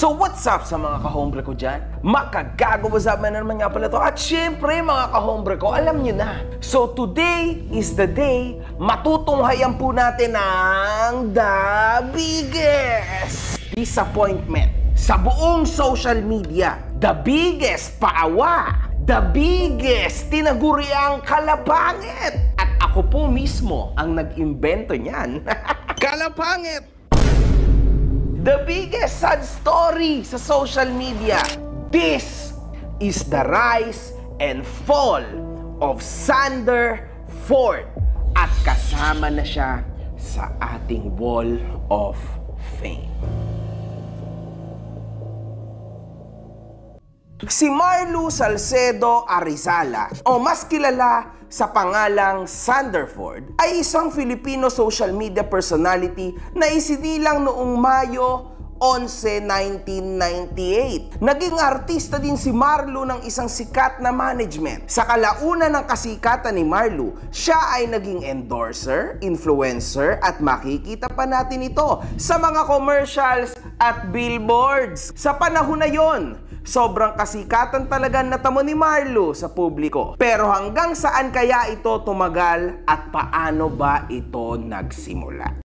So what's up sa mga kahombre ko dyan? Makagago, what's up man naman nga pala to. At syempre mga kahombre ko, alam nyo na. So today is the day matutunghayan po natin ang the biggest disappointment sa buong social media. The biggest paawa. The biggest tinaguriang kalapangit. At ako po mismo ang nag-imbento niyan. Kalapangit! The biggest sad story sa social media. This is the rise and fall of Xander Ford. At kasama na siya sa ating Wall of Fame. Si Marlu Salcedo Arizala, o mas kilala sa pangalang Xander Ford, ay isang Filipino social media personality na isinilang noong Mayo 11, 1998. Naging artista din si Marlu ng isang sikat na management. Sa kalaunan ng kasikatan ni Marlu, siya ay naging endorser, influencer, at makikita pa natin ito sa mga commercials at billboards. Sa panahon na yon, sobrang kasikatan talaga natamo ni Marlu sa publiko. Pero hanggang saan kaya ito tumagal at paano ba ito nagsimula?